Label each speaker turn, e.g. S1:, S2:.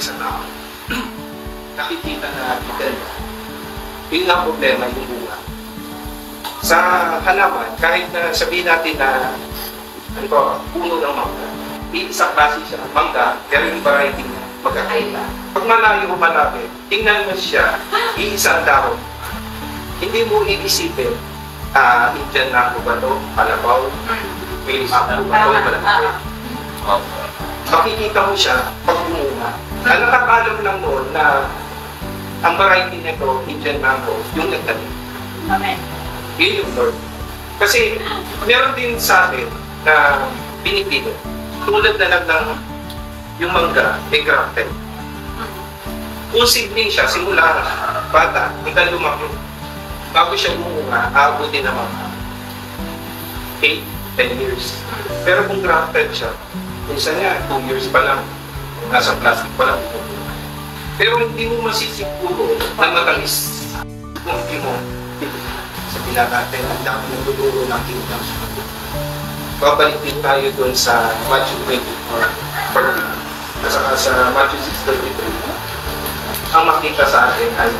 S1: sa tao. Nakikita na maganda. Yun ang problema, yung bunga. Sa halaman, kahit na sabihin natin na ano ba, puno ng mangga, iisang klase siya, mangga, pero yung variety niya, magkakaila. Pag malayo o malapit, tingnan mo siya, iisang dahon. Hindi mo iisipin, Indian mango ba ito, Palabaw, Philippine mango ba ito, Palabaw. Makikita mo siya pag bumunga. Ang nakakalam lang noon na ang variety nito, Indian mango, yung nagtanim.
S2: Amen.
S1: Yun yung Lord. Kasi meron din sa akin na pinipili. Tulad na lang ng yung mangga, may grafted. Kung sibling siya, simula bata, hanggang lumaki, bago siya bumunga, aabutin na mga 8-10 years. Pero kung grafted siya, minsan niya, 2 years pa lang, nasa plastic pa lang. Pero hindi mo masisiguro na matalis kung hindi mo sabihin natin ang dami ng tuturo ng kingdom. Babalik din tayo dun sa Matthew 24, at saka sa Matthew 6:33. Ang makita sa atin ay